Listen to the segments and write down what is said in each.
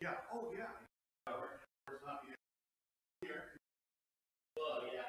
Yeah. Oh, yeah. Well, yeah.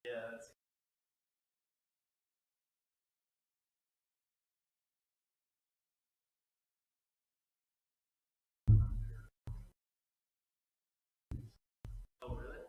Yeah. Oh, really?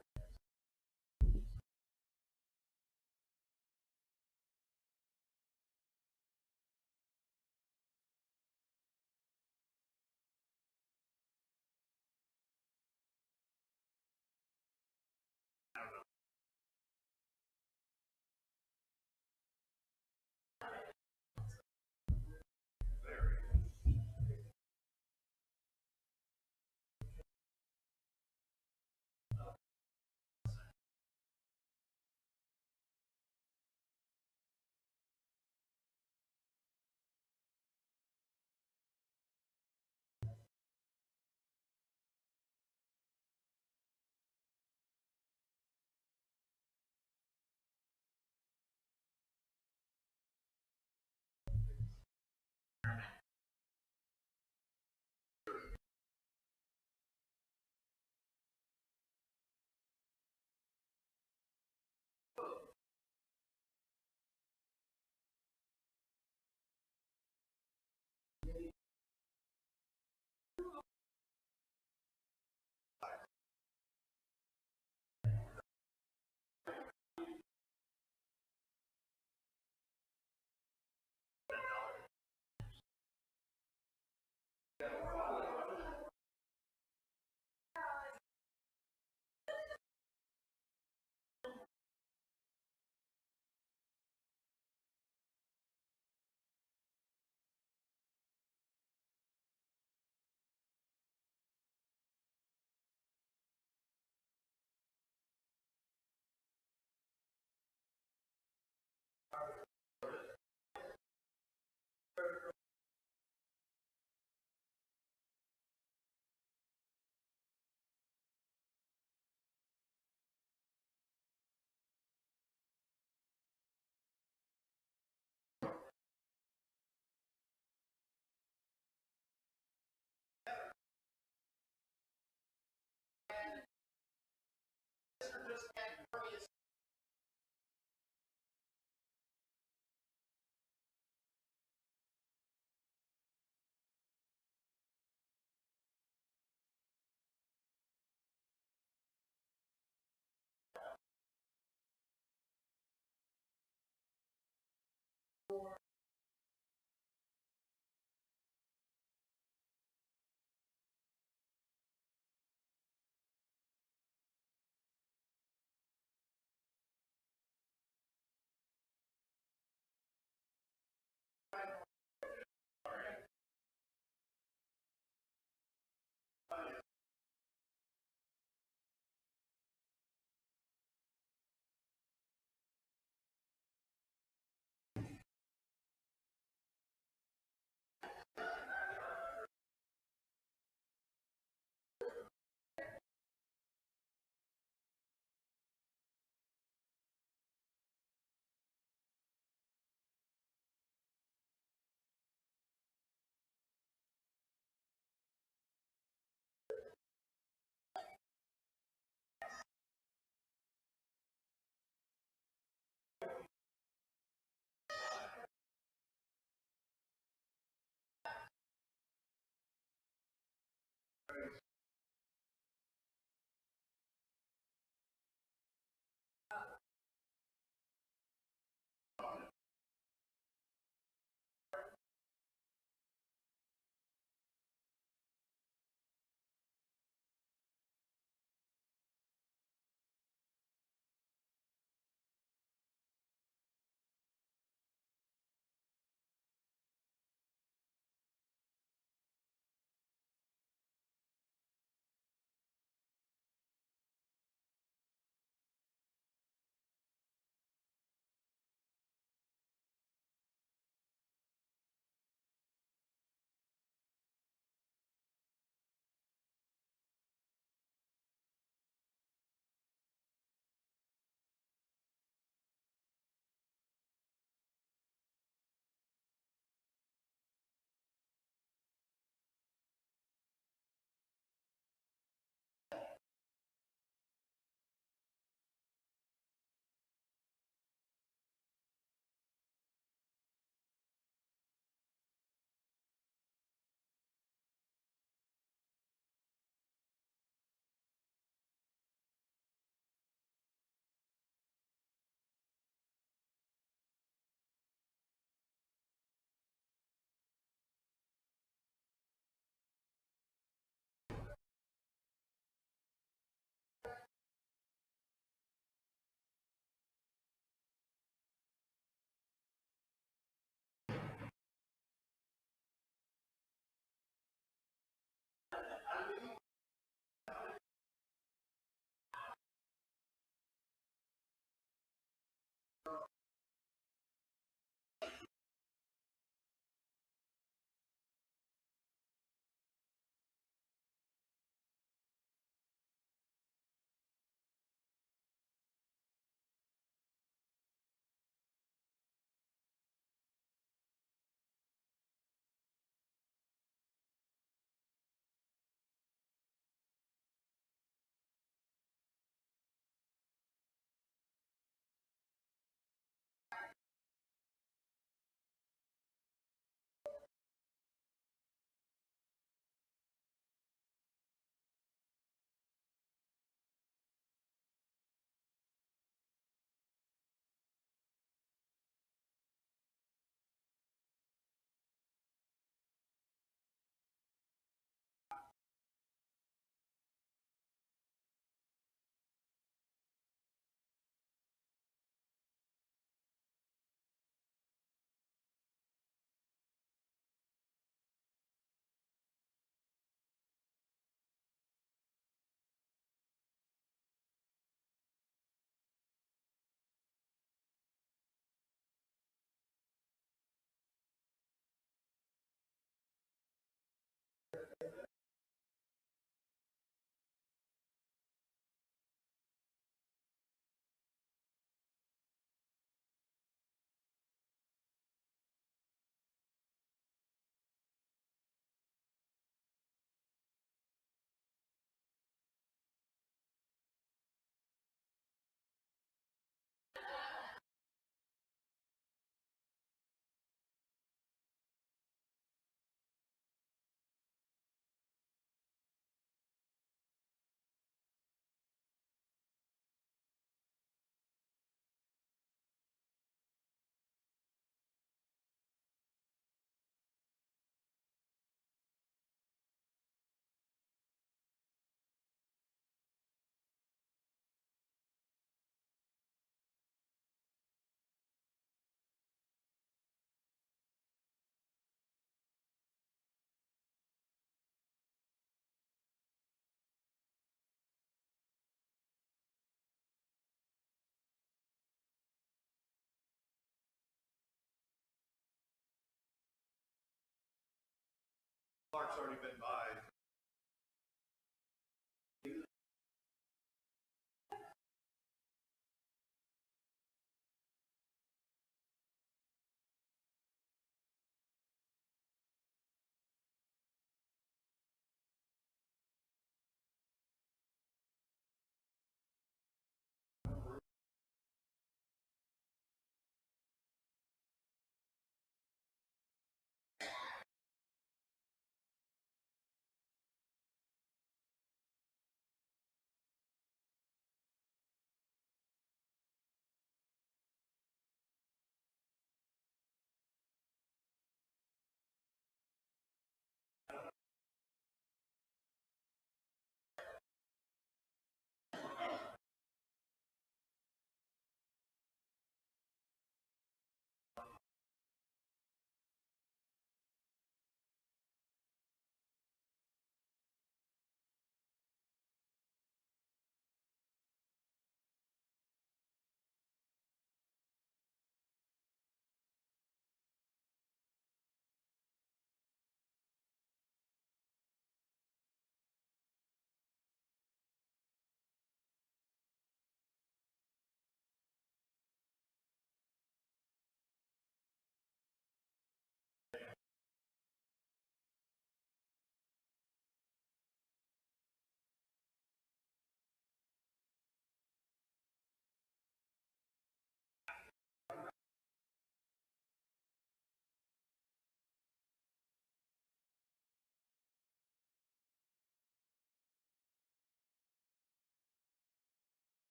Marc's already been by.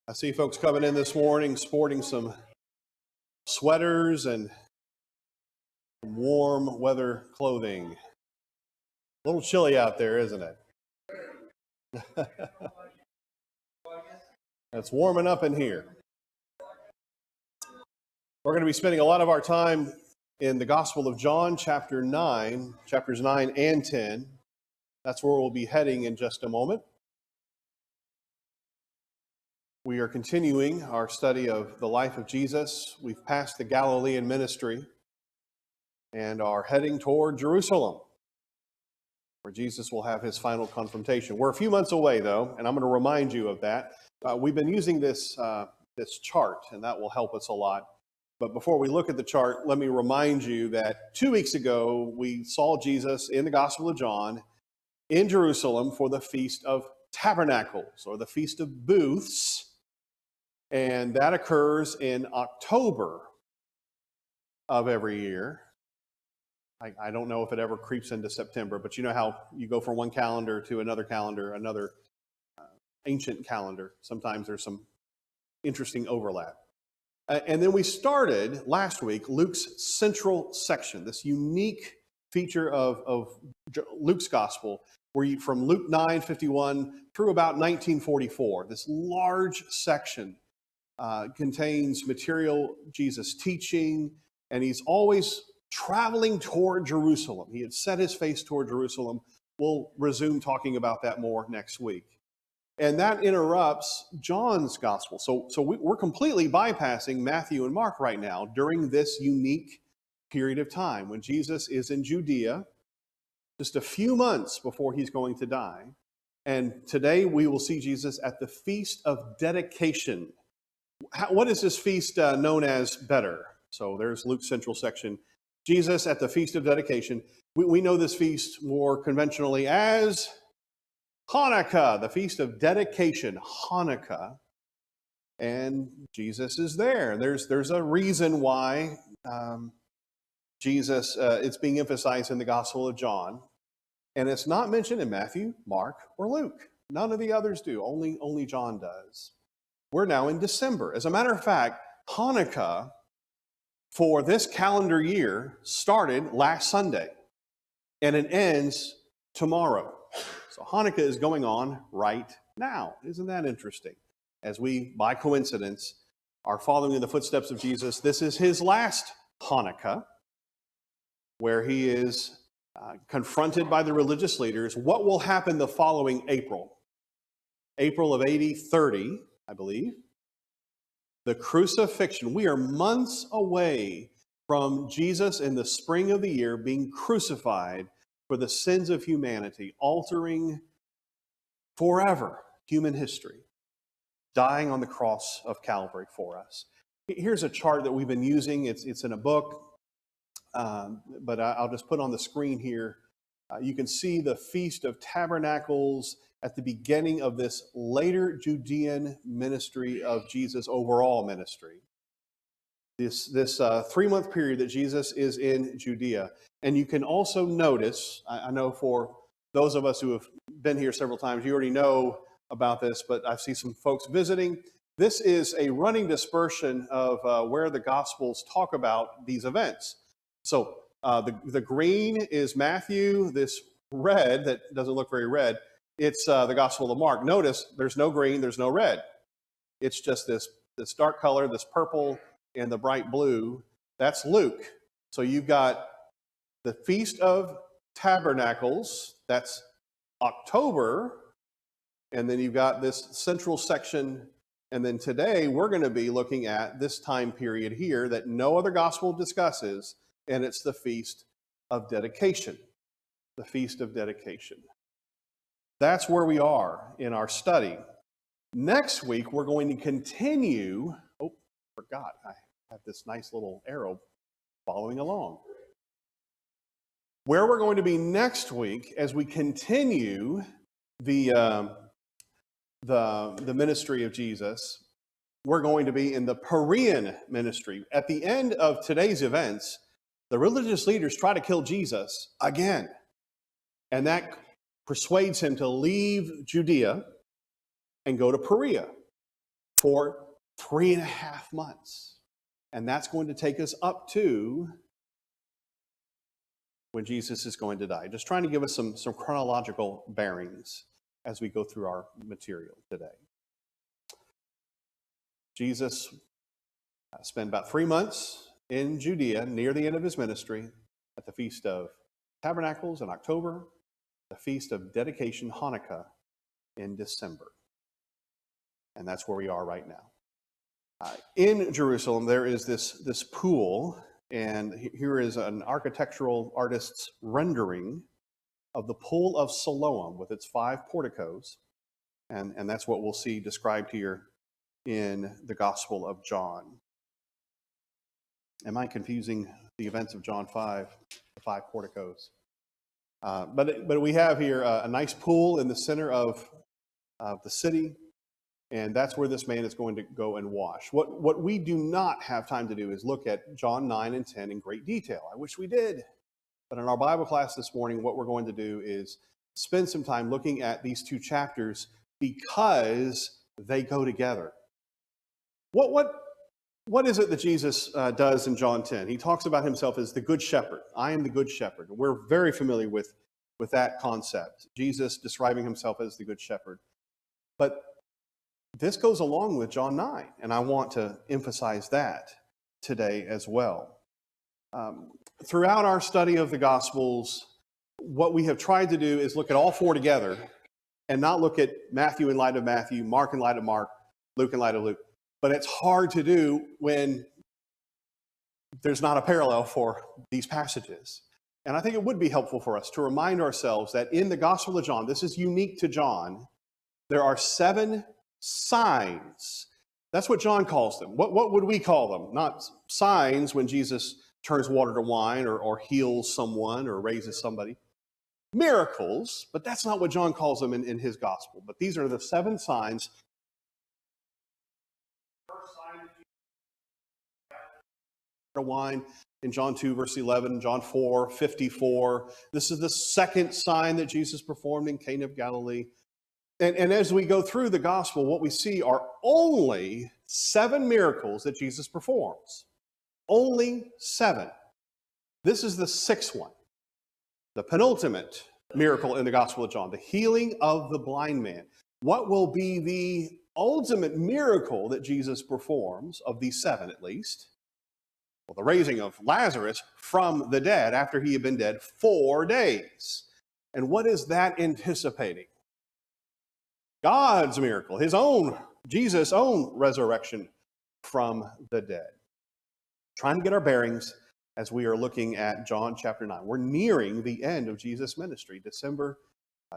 I see folks coming in this morning sporting some sweaters and warm weather clothing. A little chilly out there, isn't it? It's warming up in here. We're going to be spending a lot of our time in the Gospel of John, chapters 9 and 10. That's where we'll be heading in just a moment. We are continuing our study of the life of Jesus. We've passed the Galilean ministry and are heading toward Jerusalem, where Jesus will have his final confrontation. We're a few months away, though, and I'm going to remind you of that. We've been using this chart, and that will help us a lot. But before we look at the chart, let me remind you that 2 weeks ago, we saw Jesus in the Gospel of John in Jerusalem for the Feast of Tabernacles, or the Feast of Booths, and that occurs in October of every year. I don't know if it ever creeps into September, but you know how you go from one calendar to another calendar, another ancient calendar. Sometimes there's some interesting overlap. And then we started last week Luke's central section, this unique feature of Luke's gospel, where you, from Luke 9:51 through about 1944, this large section contains material Jesus teaching, and he's always traveling toward Jerusalem. He had set his face toward Jerusalem. We'll resume talking about that more next week. And that interrupts John's gospel. So we're completely bypassing Matthew and Mark right now during this unique period of time when Jesus is in Judea, just a few months before he's going to die. And today we will see Jesus at the Feast of Dedication. What is this feast known as better? So there's Luke's central section. Jesus at the Feast of Dedication. We know this feast more conventionally as Hanukkah, the Feast of Dedication, Hanukkah. And Jesus is there. There's a reason why Jesus, it's being emphasized in the Gospel of John, and it's not mentioned in Matthew, Mark, or Luke. None of the others do. Only John does. We're now in December. As a matter of fact, Hanukkah for this calendar year started last Sunday, and it ends tomorrow. So Hanukkah is going on right now. Isn't that interesting? As we, by coincidence, are following in the footsteps of Jesus, this is his last Hanukkah, where he is confronted by the religious leaders. What will happen the following April? April of AD 30, I believe. The crucifixion. We are months away from Jesus in the spring of the year being crucified for the sins of humanity, altering forever human history, dying on the cross of Calvary for us. Here's a chart that we've been using. It's in a book, but I'll just put on the screen here. You can see the Feast of Tabernacles at the beginning of this later Judean ministry of Jesus' overall ministry. This 3-month period that Jesus is in Judea. And you can also notice, I know for those of us who have been here several times, you already know about this, but I see some folks visiting. This is a running dispersion of where the Gospels talk about these events. So the green is Matthew. This red, that doesn't look very red, it's the Gospel of Mark. Notice there's no green, there's no red. It's just this dark color, this purple, and the bright blue. That's Luke. So you've got the Feast of Tabernacles, that's October, and then you've got this central section, and then today we're going to be looking at this time period here that no other gospel discusses, and it's the Feast of Dedication. The Feast of Dedication. That's where we are in our study. Next week, we're going to continue. Oh, forgot. I have this nice little arrow following along. Where we're going to be next week as we continue the ministry of Jesus, we're going to be in the Perean ministry. At the end of today's events, the religious leaders try to kill Jesus again. And that persuades him to leave Judea and go to Perea for 3.5 months. And that's going to take us up to when Jesus is going to die. Just trying to give us some chronological bearings as we go through our material today. Jesus spent about 3 months in Judea near the end of his ministry at the Feast of Tabernacles in October, the Feast of Dedication, Hanukkah, in December. And that's where we are right now. In Jerusalem, there is this pool, and here is an architectural artist's rendering of the Pool of Siloam with its 5 porticos. And that's what we'll see described here in the Gospel of John. Am I confusing the events of John 5, the 5 porticos? But we have here a nice pool in the center of the city, and that's where this man is going to go and wash. What we do not have time to do is look at John 9 and 10 in great detail. I wish we did. But in our Bible class this morning, what we're going to do is spend some time looking at these 2 chapters because they go together. What is it that Jesus does in John 10? He talks about himself as the Good Shepherd. I am the Good Shepherd. We're very familiar with that concept, Jesus describing himself as the Good Shepherd. But this goes along with John 9, and I want to emphasize that today as well. Throughout our study of the Gospels, what we have tried to do is look at all 4 together and not look at Matthew in light of Matthew, Mark in light of Mark, Luke in light of Luke. But it's hard to do when there's not a parallel for these passages. And I think it would be helpful for us to remind ourselves that in the Gospel of John, this is unique to John, there are 7 signs. That's what John calls them. What would we call them? Not signs when Jesus turns water to wine or heals someone or raises somebody. Miracles, but that's not what John calls them in his Gospel. But these are the 7 signs. To wine, in John 2, verse 11, John 4, 54. This is the second sign that Jesus performed in Cana of Galilee. And as we go through the gospel, what we see are only 7 miracles that Jesus performs. Only 7. This is the 6th one, the penultimate miracle in the Gospel of John, the healing of the blind man. What will be the ultimate miracle that Jesus performs, of these 7 at least? Well, the raising of Lazarus from the dead after he had been dead 4 days. And what is that anticipating? God's miracle, his own, Jesus' own resurrection from the dead. Trying to get our bearings as we are looking at John chapter 9. We're nearing the end of Jesus' ministry, December,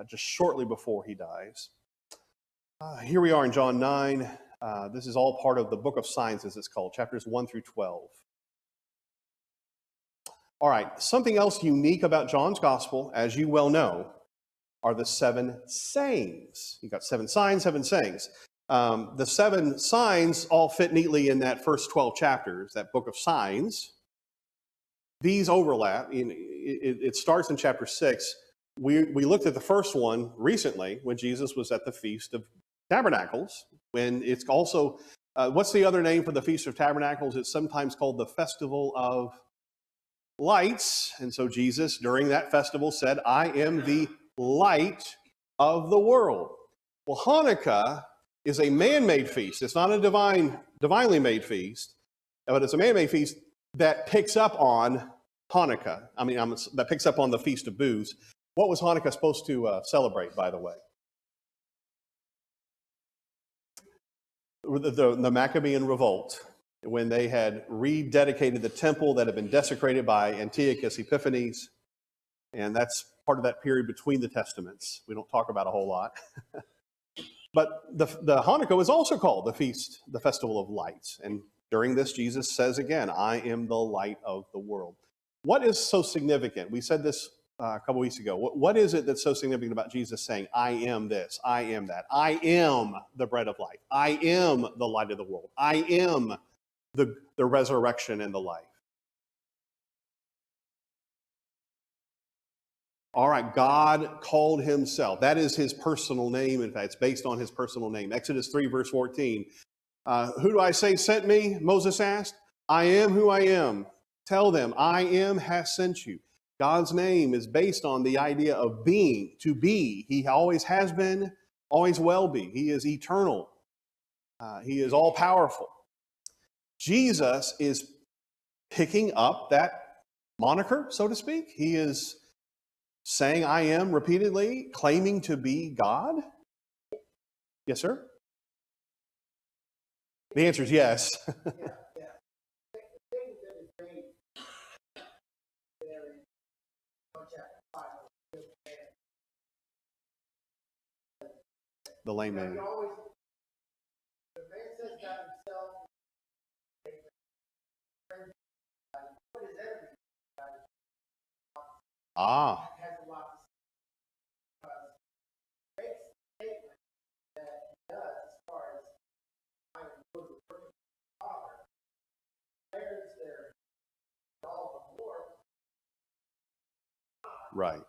just shortly before he dies. Here we are in John 9. This is all part of the book of signs, as it's called, chapters 1 through 12. All right, something else unique about John's gospel, as you well know, are the 7 sayings. You've got 7 signs, 7 sayings. The 7 signs all fit neatly in that first 12 chapters, that book of signs. These overlap. It starts in chapter 6. We looked at the first one recently when Jesus was at the Feast of Tabernacles. When it's also, what's the other name for the Feast of Tabernacles? It's sometimes called the Festival of Lights. And so Jesus, during that festival, said, I am the light of the world. Well, Hanukkah is a man-made feast. It's not a divinely made feast, but it's a man-made feast that picks up on Hanukkah. That picks up on the Feast of Booths. What was Hanukkah supposed to celebrate, by the way? The Maccabean revolt, when they had rededicated the temple that had been desecrated by Antiochus Epiphanes. And that's part of that period between the Testaments. We don't talk about a whole lot. But the Hanukkah was also called the Festival of Lights. And during this, Jesus says again, I am the light of the world. What is so significant? We said this a couple weeks ago. What is it that's so significant about Jesus saying, I am this, I am that. I am the bread of life. I am the light of the world. I am the resurrection and the life. All right, God called himself. That is his personal name. In fact, it's based on his personal name. Exodus 3, verse 14. Who do I say sent me? Moses asked. I am who I am. Tell them, I am has sent you. God's name is based on the idea of being, to be. He always has been, always will be. He is eternal. He is all powerful. Jesus is picking up that moniker, so to speak. He is saying I am repeatedly, claiming to be God. Yes, sir? The answer is yes. The lame man. Ah. Right.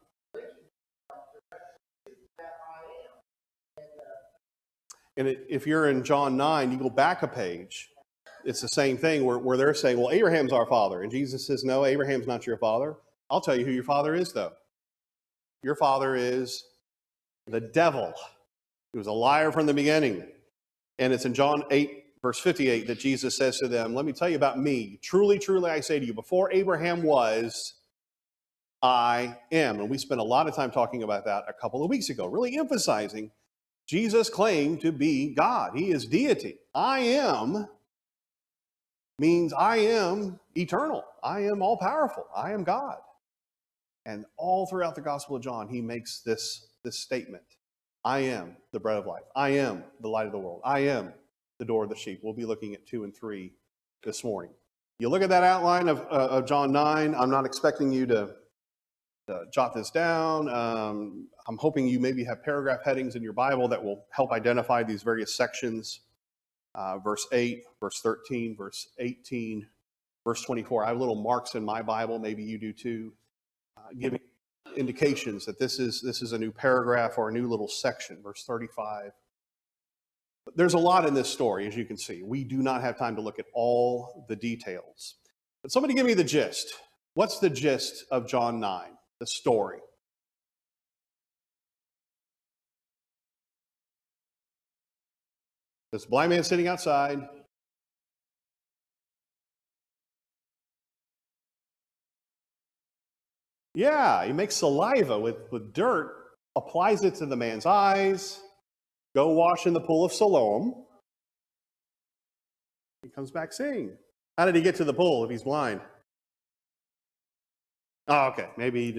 And if you're in John 9, you go back a page, it's the same thing where they're saying, well, Abraham's our father. And Jesus says, no, Abraham's not your father. I'll tell you who your father is, though. Your father is the devil. He was a liar from the beginning. And it's in John 8, verse 58, that Jesus says to them, let me tell you about me. Truly, truly, I say to you, before Abraham was, I am. And we spent a lot of time talking about that a couple of weeks ago, really emphasizing Jesus claimed to be God. He is deity. I am means I am eternal. I am all powerful. I am God. And all throughout the Gospel of John, he makes this statement. I am the bread of life. I am the light of the world. I am the door of the sheep. We'll be looking at 2 and 3 this morning. You look at that outline of John 9. I'm not expecting you to jot this down. I'm hoping you maybe have paragraph headings in your Bible that will help identify these various sections. Verse 8, verse 13, verse 18, Verse 24, I have little marks in my Bible, maybe you do too, giving indications that this is a new paragraph or a new little section. Verse 35. There's a lot in this story, as you can see. We do not have time to look at all the details. But somebody give me the gist. What's the gist of John 9, the story? This blind man sitting outside. Yeah, he makes saliva with dirt, applies it to the man's eyes, go wash in the pool of Siloam. He comes back seeing. How did he get to the pool if he's blind? Oh, okay. Maybe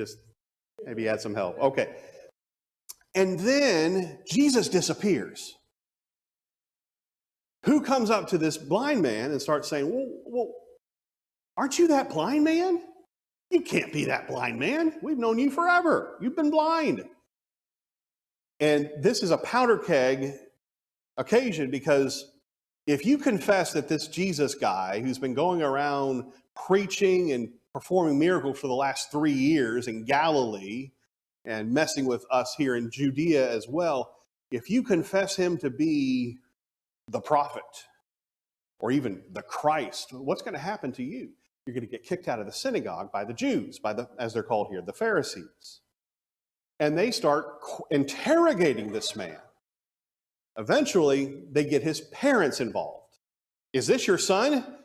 he had some help. Okay. And then Jesus disappears. Who comes up to this blind man and starts saying, well, aren't you that blind man? You can't be that blind man. We've known you forever. You've been blind. And this is a powder keg occasion, because if you confess that this Jesus guy who's been going around preaching and performing miracles for the last 3 years in Galilee and messing with us here in Judea as well, if you confess him to be the prophet or even the Christ, what's going to happen to you? You're going to get kicked out of the synagogue by the Jews, as they're called here, the Pharisees. And they start interrogating this man. Eventually, they get his parents involved. Is this your son?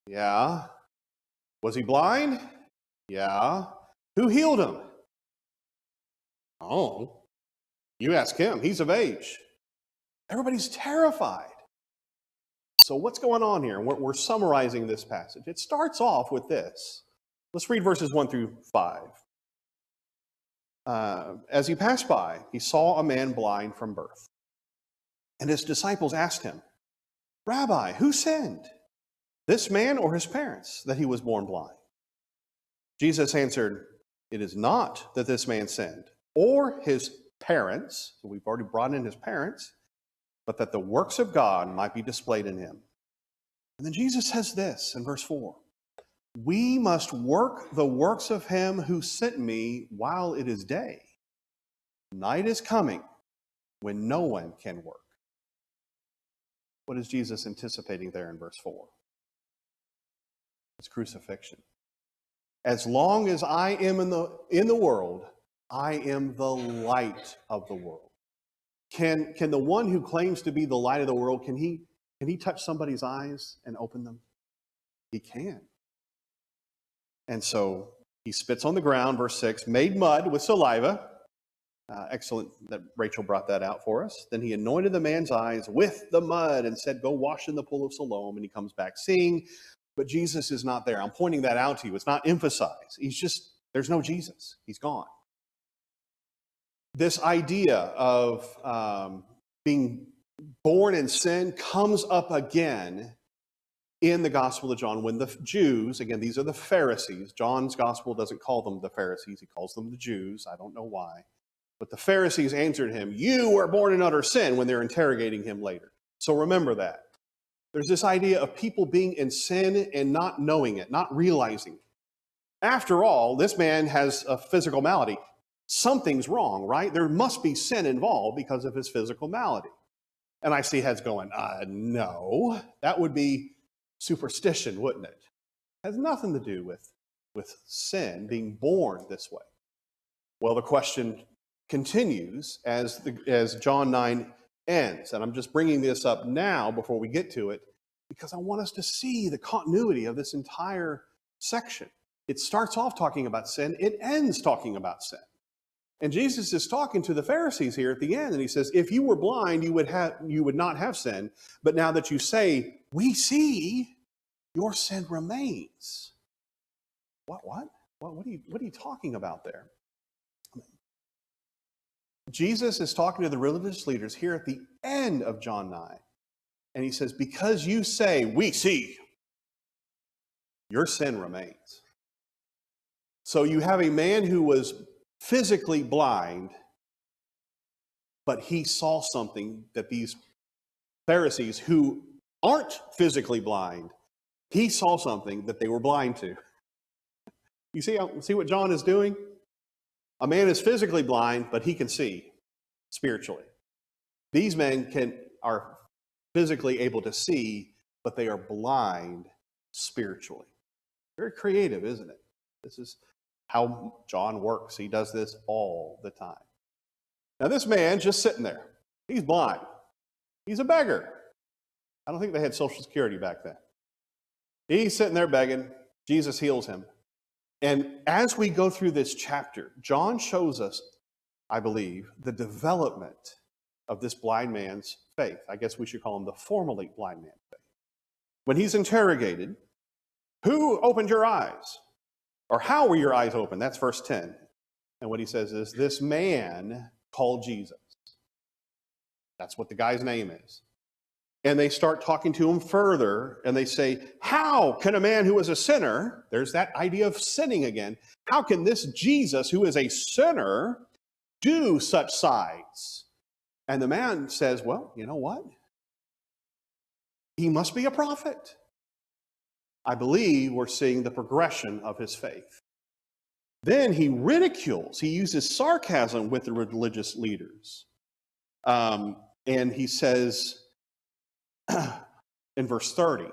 Yeah. Was he blind? Yeah. Who healed him? Oh, you ask him. He's of age. Everybody's terrified. So what's going on here? We're summarizing this passage. It starts off with this. Let's read verses 1 through 5. As he passed by, he saw a man blind from birth. And his disciples asked him, Rabbi, who sinned, this man or his parents, that he was born blind? Jesus answered, it is not that this man sinned, or his parents, so we've already brought in his parents, but that the works of God might be displayed in him. And then Jesus says this in verse 4, we must work the works of him who sent me while it is day. Night is coming when no one can work. What is Jesus anticipating there in verse 4? It's crucifixion. As long as I am in the world, I am the light of the world. Can the one who claims to be the light of the world, can he touch somebody's eyes and open them? He can. And so he spits on the ground, verse 6, made mud with saliva. Excellent that Rachel brought that out for us. Then he anointed the man's eyes with the mud and said, go wash in the pool of Siloam. And he comes back seeing. But Jesus is not there. I'm pointing that out to you. It's not emphasized. There's no Jesus. He's gone. This idea of being born in sin comes up again in the Gospel of John when the Jews, again, these are the Pharisees. John's Gospel doesn't call them the Pharisees. He calls them the Jews. I don't know why. But the Pharisees answered him, you were born in utter sin, when they're interrogating him later. So remember that. There's this idea of people being in sin and not knowing it, not realizing it. After all, this man has a physical malady. Something's wrong, right? There must be sin involved because of his physical malady. And I see heads going, no, that would be superstition, wouldn't it? It has nothing to do with sin, being born this way. Well, the question continues as John 9 ends. And I'm just bringing this up now before we get to it, because I want us to see the continuity of this entire section. It starts off talking about sin. It ends talking about sin. And Jesus is talking to the Pharisees here at the end, and he says, if you were blind, you would not have sin. But now that you say, we see, your sin remains. What are you talking about there? Jesus is talking to the religious leaders here at the end of John 9. And he says, because you say, we see, your sin remains. So you have a man who was physically blind, but he saw something that these Pharisees who aren't physically blind He saw something that they were blind to. You see what John is doing? A man is physically blind, but he can see spiritually. These men are physically able to see, but they are blind spiritually. Very creative, isn't it? This is how John works. He does this all the time. Now, this man just sitting there, he's blind. He's a beggar. I don't think they had Social Security back then. He's sitting there begging. Jesus heals him. And as we go through this chapter, John shows us, I believe, the development of this blind man's faith. I guess we should call him the formerly blind man's faith. When he's interrogated, who opened your eyes? Or how were your eyes opened? That's verse 10. And what he says is, this man called Jesus. That's what the guy's name is. And they start talking to him further, and they say, how can a man who is a sinner, there's that idea of sinning again, how can this Jesus who is a sinner do such signs? And the man says, well, you know what? He must be a prophet. I believe we're seeing the progression of his faith. Then he ridicules, he uses sarcasm with the religious leaders. And he says, in verse 30,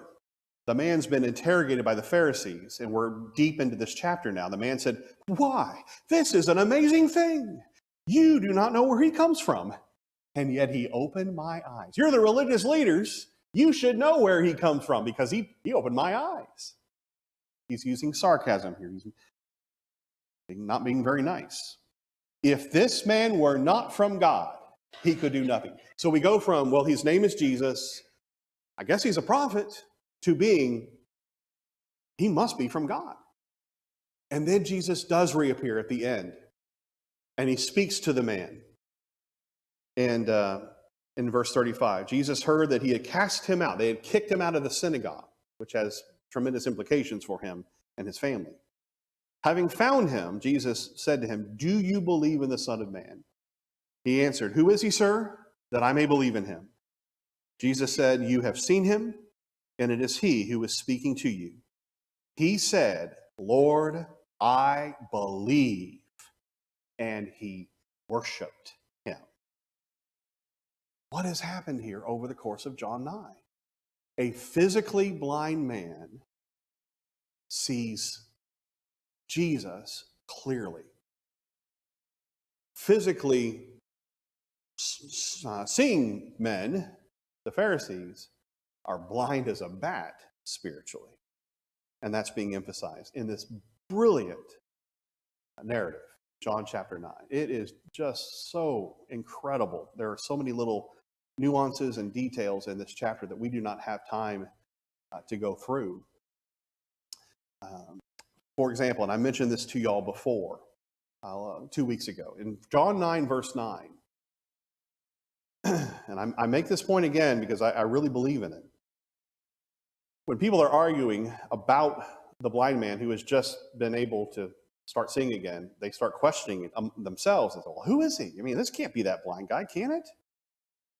the man's been interrogated by the Pharisees, and we're deep into this chapter now. The man said, why? This is an amazing thing. You do not know where he comes from, and yet he opened my eyes. You're the religious leaders. You should know where he comes from because he opened my eyes. He's using sarcasm here. He's not being very nice. If this man were not from God, he could do nothing. So we go from, well, his name is Jesus, I guess he's a prophet, to being, he must be from God. And then Jesus does reappear at the end, and he speaks to the man. And in verse 35, Jesus heard that he had cast him out. They had kicked him out of the synagogue, which has tremendous implications for him and his family. Having found him, Jesus said to him, do you believe in the Son of Man? He answered, who is he, sir, that I may believe in him? Jesus said, you have seen him, and it is he who is speaking to you. He said, Lord, I believe. And he worshiped him. What has happened here over the course of John 9? A physically blind man sees Jesus clearly. Physically seeing men, the Pharisees, are blind as a bat spiritually. And that's being emphasized in this brilliant narrative, John chapter 9. It is just so incredible. There are so many little nuances and details in this chapter that we do not have time to go through. For example, and I mentioned this to y'all before, 2 weeks ago, in John 9, verse 9, and I make this point again because I really believe in it. When people are arguing about the blind man who has just been able to start seeing again, they start questioning themselves and say, well, who is he? I mean, this can't be that blind guy, can it?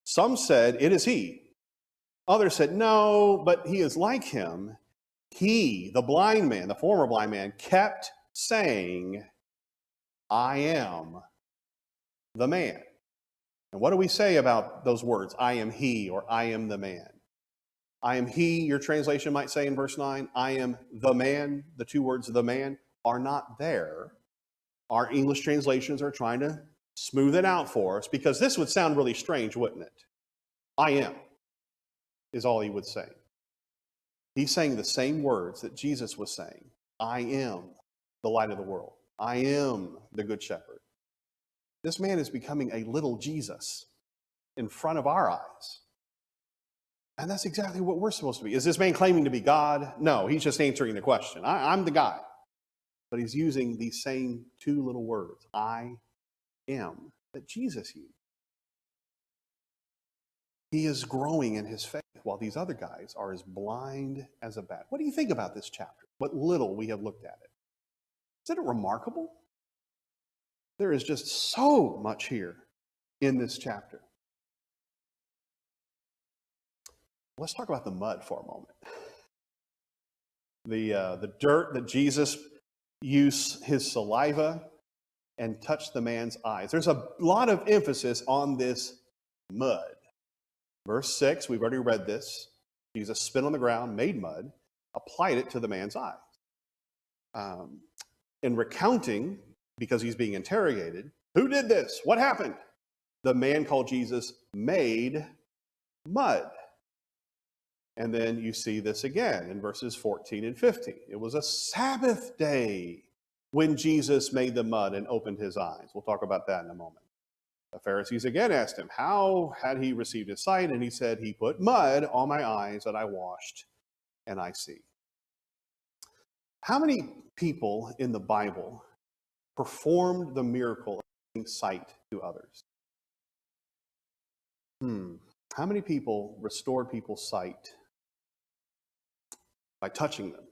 Some said, it is he. Others said, no, but he is like him. He, the blind man, the former blind man, kept saying, I am the man. And what do we say about those words? I am he, or I am the man. I am he, your translation might say in verse 9. I am the man. The two words, the man, are not there. Our English translations are trying to smooth it out for us because this would sound really strange, wouldn't it? I am is all he would say. He's saying the same words that Jesus was saying. I am the light of the world. I am the good shepherd. This man is becoming a little Jesus in front of our eyes. And that's exactly what we're supposed to be. Is this man claiming to be God? No, he's just answering the question. I'm the guy. But he's using these same two little words, I am, that Jesus used. He is growing in his faith while these other guys are as blind as a bat. What do you think about this chapter? What little we have looked at it. Isn't it remarkable? There is just so much here in this chapter. Let's talk about the mud for a moment. the dirt that Jesus used his saliva and touched the man's eyes. There's a lot of emphasis on this mud. Verse 6, we've already read this. Jesus spit on the ground, made mud, applied it to the man's eyes. In recounting, because he's being interrogated, who did this? What happened? The man called Jesus made mud. And then you see this again in verses 14 and 15. It was a Sabbath day when Jesus made the mud and opened his eyes. We'll talk about that in a moment. The Pharisees again asked him, how had he received his sight? And he said, he put mud on my eyes that I washed, and I see. How many people in the Bible performed the miracle of giving sight to others? How many people restored people's sight by touching them?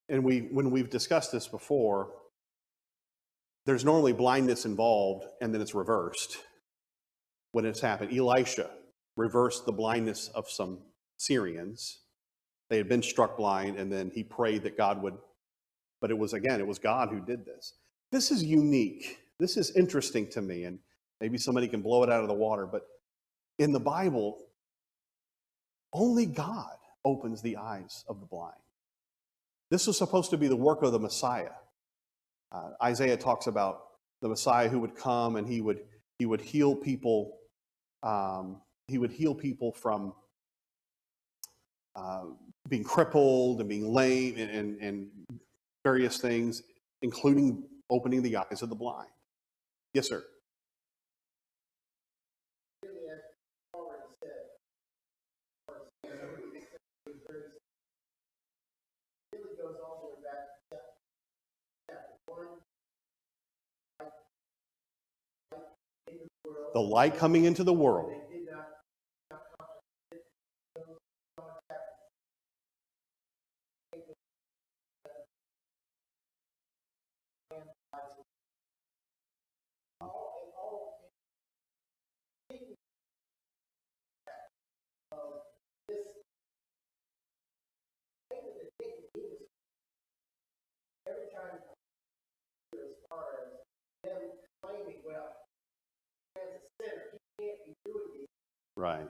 And when we've discussed this before, there's normally blindness involved, and then it's reversed when it's happened. Elisha reversed the blindness of some Syrians. They had been struck blind, and then he prayed that God would, but it was God who did this. This is unique. This is interesting to me, and maybe somebody can blow it out of the water, but in the Bible, only God opens the eyes of the blind. This was supposed to be the work of the Messiah. Isaiah talks about the Messiah who would come and he would heal people. He would heal people from being crippled and being lame and various things, including opening the eyes of the blind. Yes, sir. The light coming into the world. Right.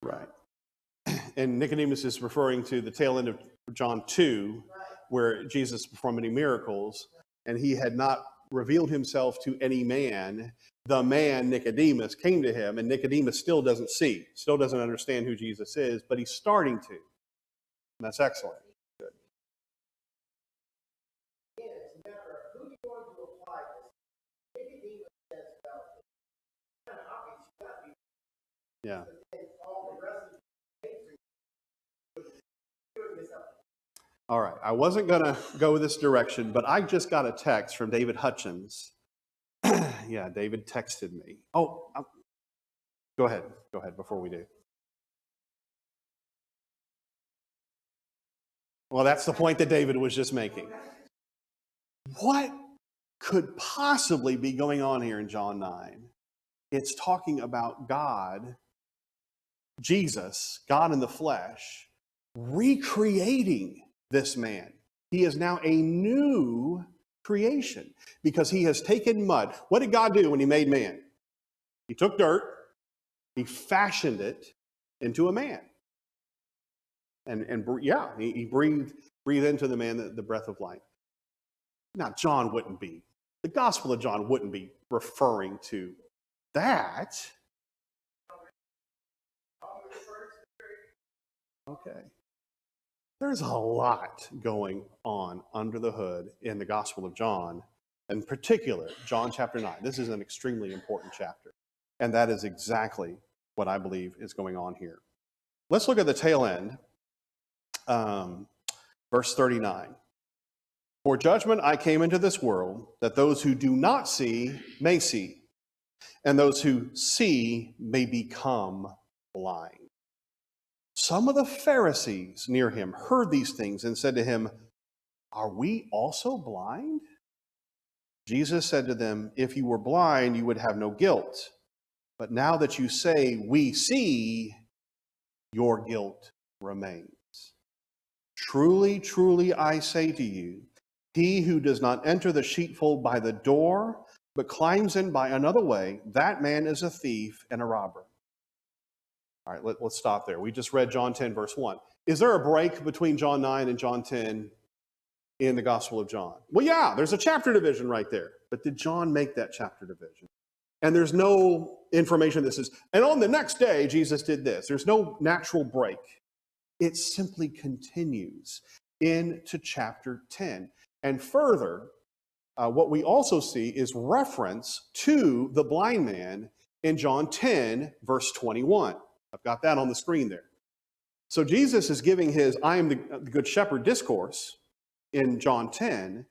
Right. And Nicodemus is referring to the tail end of John 2, where Jesus performed many miracles, and he had not revealed himself to any man. The man, Nicodemus, came to him, and Nicodemus still doesn't see, still doesn't understand who Jesus is, but he's starting to. And that's excellent. Good. Yeah. All right. I wasn't going to go this direction, but I just got a text from David Hutchins. Yeah, David texted me. Oh, go ahead. Go ahead before we do. Well, that's the point that David was just making. What could possibly be going on here in John 9? It's talking about God, Jesus, God in the flesh, recreating this man. He is now a new creation because he has taken mud. What did God do when he made man? He took dirt, he fashioned it into a man. He breathed into the man the breath of life. Now, the Gospel of John wouldn't be referring to that. Okay. There's a lot going on under the hood in the Gospel of John, in particular, John chapter 9. This is an extremely important chapter, and that is exactly what I believe is going on here. Let's look at the tail end, verse 39. For judgment I came into this world, that those who do not see may see, and those who see may become blind. some of the Pharisees near him heard these things and said to him, "Are we also blind?" Jesus said to them, "If you were blind, you would have no guilt. But now that you say, 'We see,' your guilt remains. Truly, truly, I say to you, he who does not enter the sheepfold by the door, but climbs in by another way, that man is a thief and a robber." All right, let's stop there. We just read John 10, verse 1. Is there a break between John 9 and John 10 in the Gospel of John? Well, yeah, there's a chapter division right there. But did John make that chapter division? And there's no information that says, and on the next day, Jesus did this. There's no natural break. It simply continues into chapter 10. And further, what we also see is reference to the blind man in John 10, verse 21. I've got that on the screen there. So Jesus is giving his "I am the good shepherd" discourse in John 10,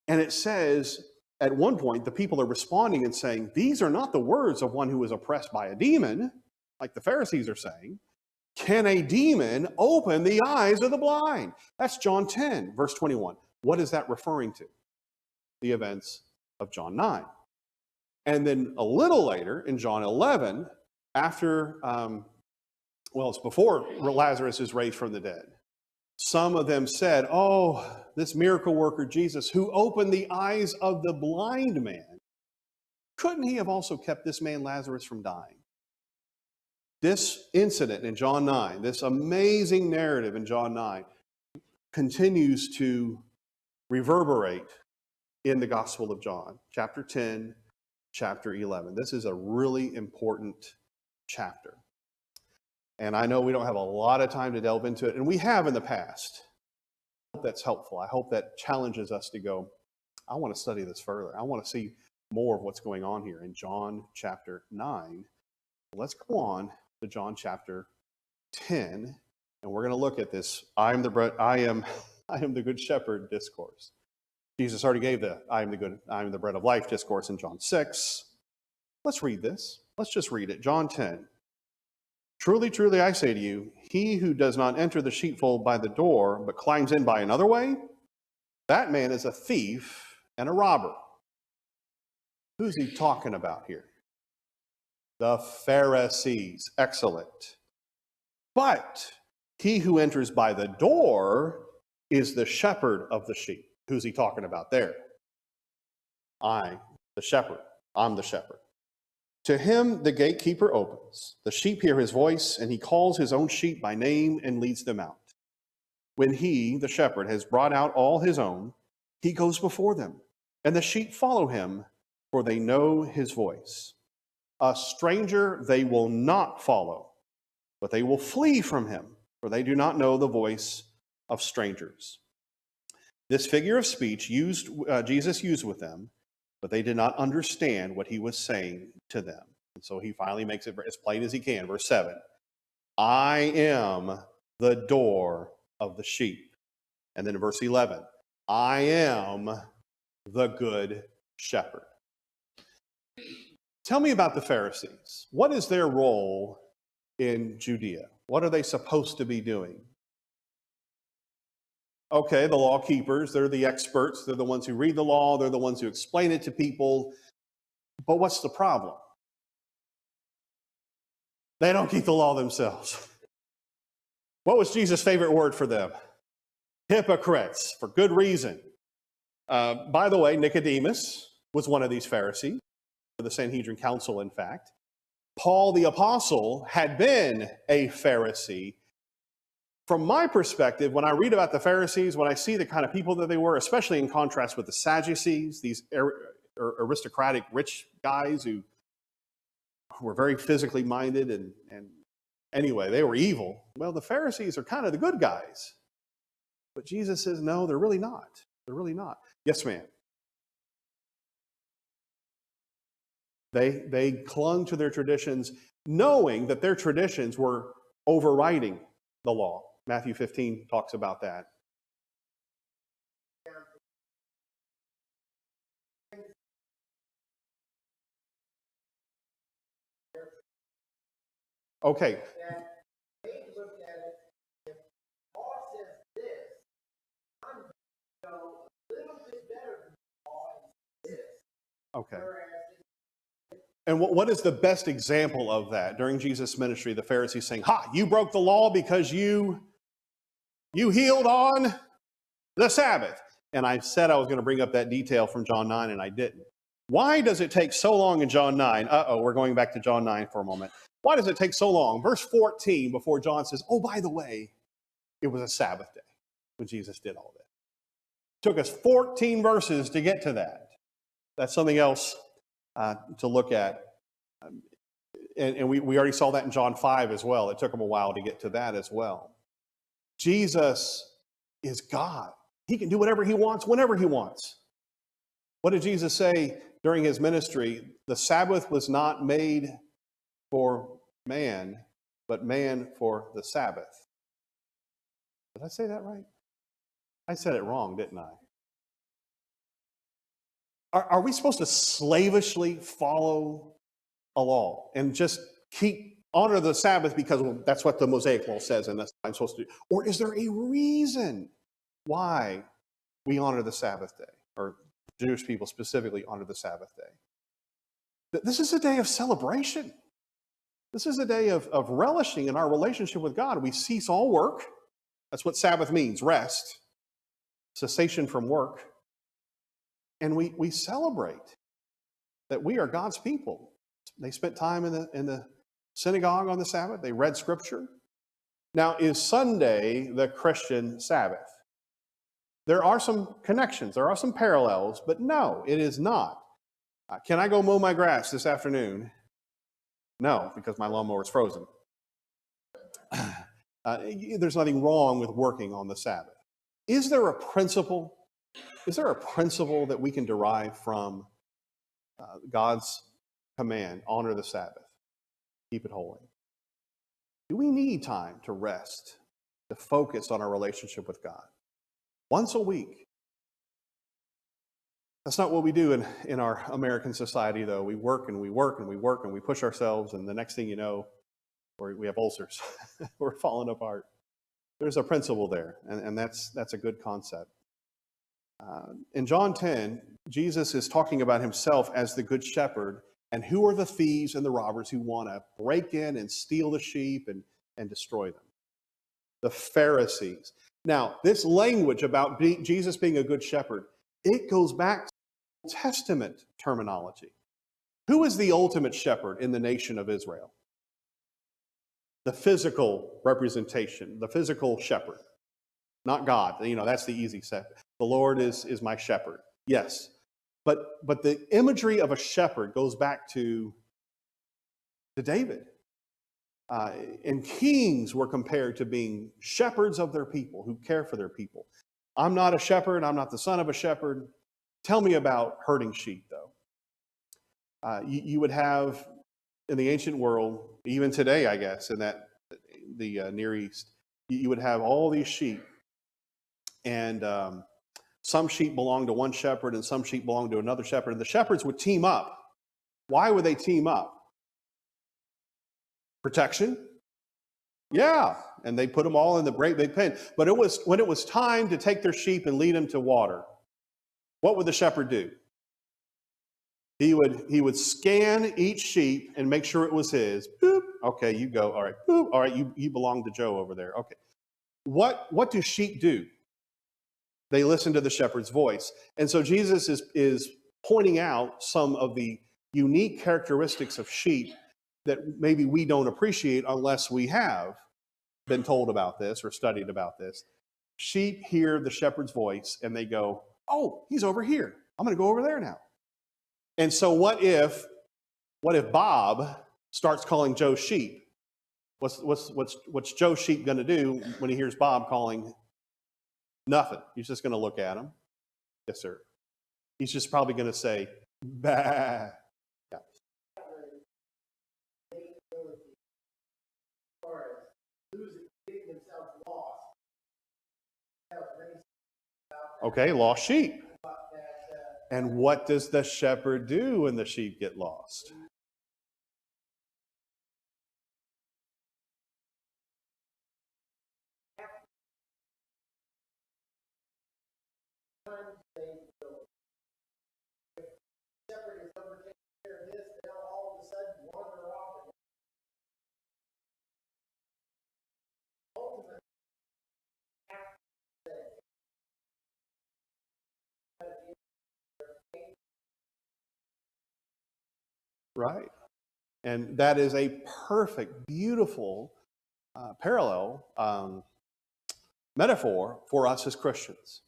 and it says at one point the people are responding and saying, "These are not the words of one who is oppressed by a demon," like the Pharisees are saying. "Can a demon open the eyes of the blind?" That's John 10, verse 21. What is that referring to? The events of John 9. And then a little later in John 11, after, it's before Lazarus is raised from the dead, some of them said, "Oh, this miracle worker Jesus, who opened the eyes of the blind man, couldn't he have also kept this man Lazarus from dying?" This incident in John 9, this amazing narrative in John 9, continues to reverberate in the Gospel of John, chapter 10, chapter 11. This is a really important chapter. And I know we don't have a lot of time to delve into it, and we have in the past. I hope that's helpful. I hope that challenges us to go, I want to study this further. I want to see more of what's going on here in John chapter 9. Let's go on to John chapter 10, and we're going to look at this I am the good shepherd discourse. Jesus already gave the I am the bread of life discourse in John 6. Let's read this. Let's just read it. John 10. "Truly, truly, I say to you, he who does not enter the sheepfold by the door, but climbs in by another way, that man is a thief and a robber." Who's he talking about here? The Pharisees. Excellent. "But he who enters by the door is the shepherd of the sheep." Who's he talking about there? I'm the shepherd. "To him the gatekeeper opens. The sheep hear his voice, and he calls his own sheep by name and leads them out. When he, the shepherd, has brought out all his own, he goes before them, and the sheep follow him, for they know his voice. A stranger they will not follow, but they will flee from him, for they do not know the voice of strangers." This figure of speech Jesus used with them, but they did not understand what he was saying to them. And so he finally makes it as plain as he can. Verse 7, "I am the door of the sheep." And then in verse 11, "I am the good shepherd." Tell me about the Pharisees. What is their role in Judea? What are they supposed to be doing? Okay, the law keepers, they're the experts. They're the ones who read the law. They're the ones who explain it to people. But what's the problem? They don't keep the law themselves. What was Jesus' favorite word for them? Hypocrites, for good reason. By the way, Nicodemus was one of these Pharisees, for the Sanhedrin Council, in fact. Paul the Apostle had been a Pharisee. From my perspective, when I read about the Pharisees, when I see the kind of people that they were, especially in contrast with the Sadducees, these aristocratic rich guys who were very physically minded and anyway, they were evil. Well, the Pharisees are kind of the good guys. But Jesus says, no, they're really not. They're really not. Yes, ma'am. They clung to their traditions, knowing that their traditions were overriding the law. Matthew 15 talks about that. Okay. Okay. And what is the best example of that? During Jesus' ministry, the Pharisees saying, ha, you broke the law because you healed on the Sabbath. And I said I was going to bring up that detail from John 9, and I didn't. Why does it take so long in John 9? We're going back to John 9 for a moment. Why does it take so long? Verse 14, before John says, oh, by the way, it was a Sabbath day when Jesus did all this. It took us 14 verses to get to that. That's something else to look at. And we already saw that in John 5 as well. It took him a while to get to that as well. Jesus is God. He can do whatever he wants, whenever he wants. What did Jesus say during his ministry? The Sabbath was not made for man, but man for the Sabbath. Did I say that right? I said it wrong, didn't I? Are we supposed to slavishly follow a law and just honor the Sabbath because that's what the Mosaic law says and that's what I'm supposed to do? Or is there a reason why we honor the Sabbath day, or Jewish people specifically honor the Sabbath day? This is a day of celebration. This is a day of relishing in our relationship with God. We cease all work. That's what Sabbath means, rest, cessation from work. And we celebrate that we are God's people. They spent time in the synagogue on the Sabbath. They read Scripture. Now, is Sunday the Christian Sabbath? There are some connections. There are some parallels, but no, it is not. Can I go mow my grass this afternoon? No, because my lawnmower is frozen. There's nothing wrong with working on the Sabbath. Is there a principle? Is there a principle that we can derive from God's command, honor the Sabbath, keep it holy? Do we need time to rest, to focus on our relationship with God? Once a week. That's not what we do in our American society, though. We work and we work and we work and we push ourselves, and the next thing you know, we have ulcers. We're falling apart. There's a principle there, and that's a good concept. In John 10, Jesus is talking about himself as the good shepherd, and who are the thieves and the robbers who want to break in and steal the sheep and destroy them? The Pharisees. Now, this language about Jesus being a good shepherd, it goes back to Old Testament terminology. Who is the ultimate shepherd in the nation of Israel? The physical representation, the physical shepherd. Not God. That's the easy step. The Lord is my shepherd. Yes. But the imagery of a shepherd goes back to David. And kings were compared to being shepherds of their people, who care for their people. I'm not a shepherd. I'm not the son of a shepherd. Tell me about herding sheep, though. You would have, in the ancient world, even today, I guess, in the Near East, you would have all these sheep. And some sheep belonged to one shepherd and some sheep belonged to another shepherd. And the shepherds would team up. Why would they team up? Protection? Yeah. And they put them all in the great big pen. But when it was time to take their sheep and lead them to water, what would the shepherd do? He would scan each sheep and make sure it was his. Boop. Okay, you go. All right. Boop. All right, you belong to Joe over there. Okay. What do sheep do? They listen to the shepherd's voice. And so Jesus is pointing out some of the unique characteristics of sheep that maybe we don't appreciate unless we have been told about this or studied about this. Sheep hear the shepherd's voice and they go, oh, he's over here. I'm going to go over there now. And so what if Bob starts calling Joe's sheep? What's Joe's sheep going to do when he hears Bob calling? Nothing. He's just going to look at him. Yes, sir. He's just probably going to say, bah. Yeah. Okay, lost sheep. And what does the shepherd do when the sheep get lost? right? And that is a perfect, beautiful parallel metaphor for us as Christians.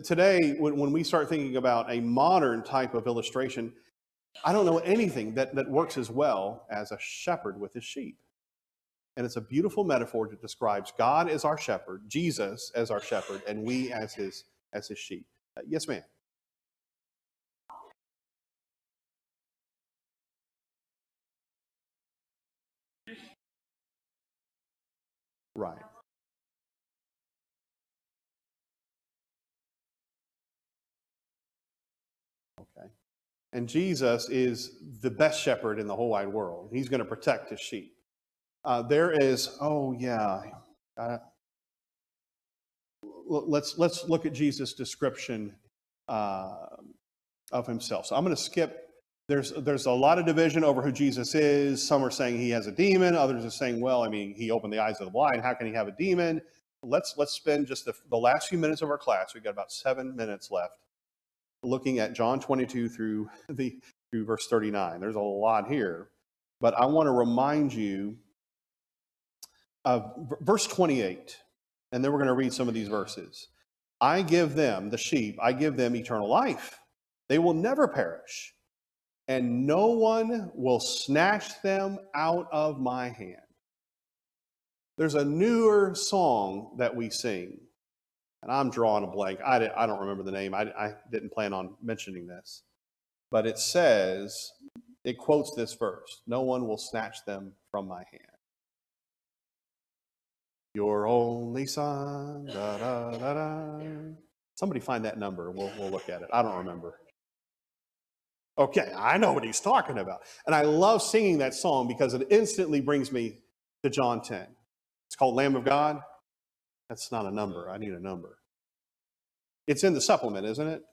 Today, when we start thinking about a modern type of illustration, I don't know anything that works as well as a shepherd with his sheep. And it's a beautiful metaphor that describes God as our shepherd, Jesus as our shepherd, and we as his sheep. Yes, ma'am. Right. Okay. And Jesus is the best shepherd in the whole wide world. He's going to protect his sheep. There is, oh yeah. Let's look at Jesus' description of himself. So I'm going to skip. There's a lot of division over who Jesus is. Some are saying he has a demon. Others are saying, well, I mean, he opened the eyes of the blind. How can he have a demon? Let's spend just the last few minutes of our class. We've got about 7 minutes left, looking at John 22 through verse 39. There's a lot here, but I want to remind you of verse 28, and then we're going to read some of these verses. I give them, the sheep, I give them eternal life. They will never perish, and no one will snatch them out of my hand. There's a newer song that we sing, and I'm drawing a blank. I don't remember the name. I didn't plan on mentioning this. But it says, it quotes this verse, no one will snatch them from my hand. Your only son, da da da da. Somebody find that number. We'll look at it. I don't remember. Okay, I know what he's talking about. And I love singing that song because it instantly brings me to John 10. It's called Lamb of God. That's not a number. I need a number. It's in the supplement, isn't it?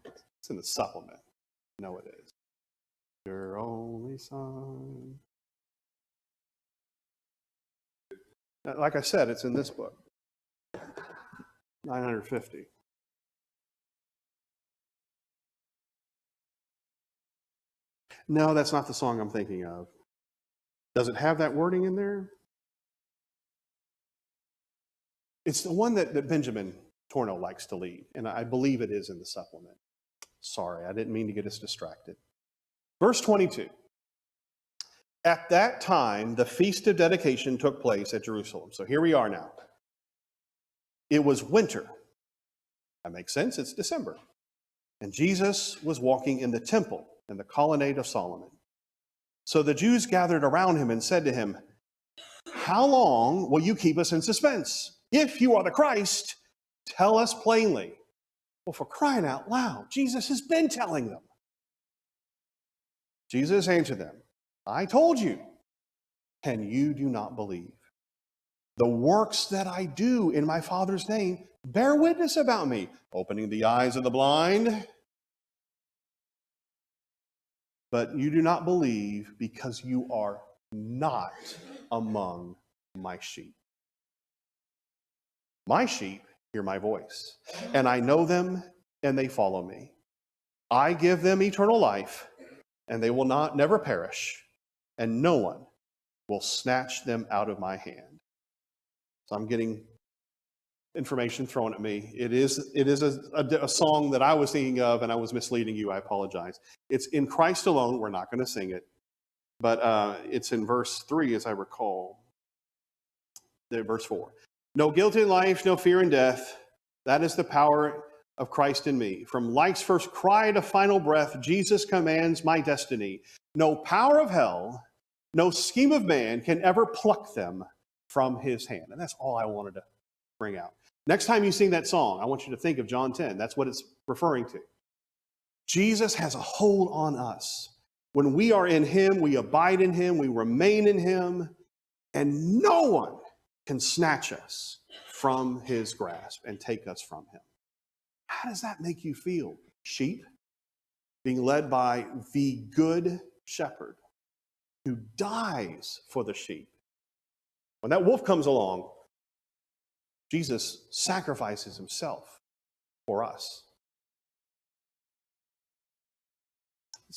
It's in the supplement. No, it is. Your only son. Like I said, it's in this book. 950. No, that's not the song I'm thinking of. Does it have that wording in there? It's the one that Benjamin Torno likes to lead, and I believe it is in the supplement. Sorry, I didn't mean to get us distracted. Verse 22. At that time, the Feast of Dedication took place at Jerusalem. So here we are now. It was winter. That makes sense. It's December. And Jesus was walking in the temple in the colonnade of Solomon. So the Jews gathered around him and said to him, how long will you keep us in suspense? If you are the Christ, tell us plainly. Well, for crying out loud, Jesus has been telling them. Jesus answered them, I told you, and you do not believe. The works that I do in my Father's name bear witness about me, opening the eyes of the blind. But you do not believe because you are not among my sheep. My sheep hear my voice, and I know them, and they follow me. I give them eternal life, and they will never perish, and no one will snatch them out of my hand. So I'm getting information thrown at me. It is a song that I was thinking of, and I was misleading you. I apologize. It's in Christ alone. We're not going to sing it, but it's in verse 3, as I recall. Verse 4. No guilt in life, no fear in death. That is the power of Christ in me. From life's first cry to final breath, Jesus commands my destiny. No power of hell, no scheme of man can ever pluck them from his hand. And that's all I wanted to bring out. Next time you sing that song, I want you to think of John 10. That's what it's referring to. Jesus has a hold on us. When we are in him, we abide in him, we remain in him, and no one can snatch us from his grasp and take us from him. How does that make you feel? Sheep being led by the good shepherd who dies for the sheep. When that wolf comes along, Jesus sacrifices himself for us.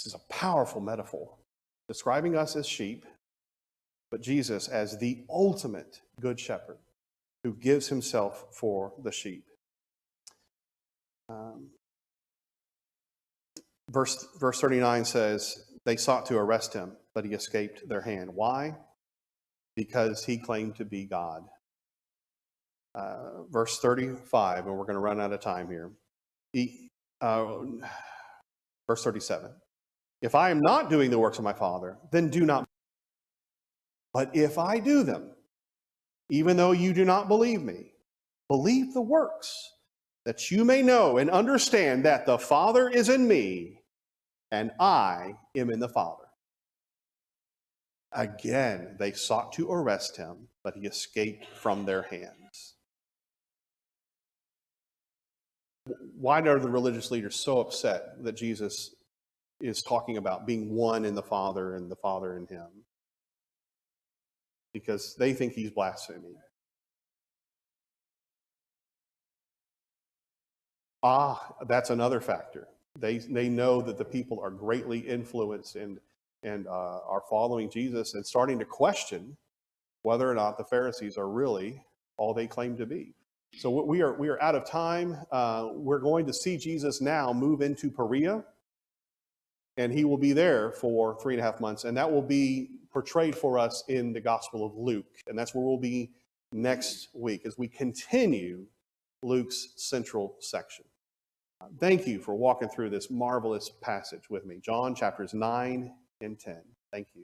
This is a powerful metaphor, describing us as sheep, but Jesus as the ultimate good shepherd who gives himself for the sheep. Verse 39 says, they sought to arrest him, but he escaped their hand. Why? Because he claimed to be God. Verse 35, and we're going to run out of time here. Verse 37. If I am not doing the works of my Father, then do not. But if I do them, even though you do not believe me, believe the works, that you may know and understand that the Father is in me, and I am in the Father. Again, they sought to arrest him, but he escaped from their hands. Why are the religious leaders so upset that Jesus is talking about being one in the Father and the Father in him? Because they think he's blaspheming. That's another factor. They know that the people are greatly influenced and are following Jesus and starting to question whether or not the Pharisees are really all they claim to be. So we are out of time. We're going to see Jesus now move into Perea, and he will be there for 3.5 months, and that will be portrayed for us in the Gospel of Luke, and that's where we'll be next week as we continue Luke's central section. Thank you for walking through this marvelous passage with me. John chapters 9 and 10. Thank you.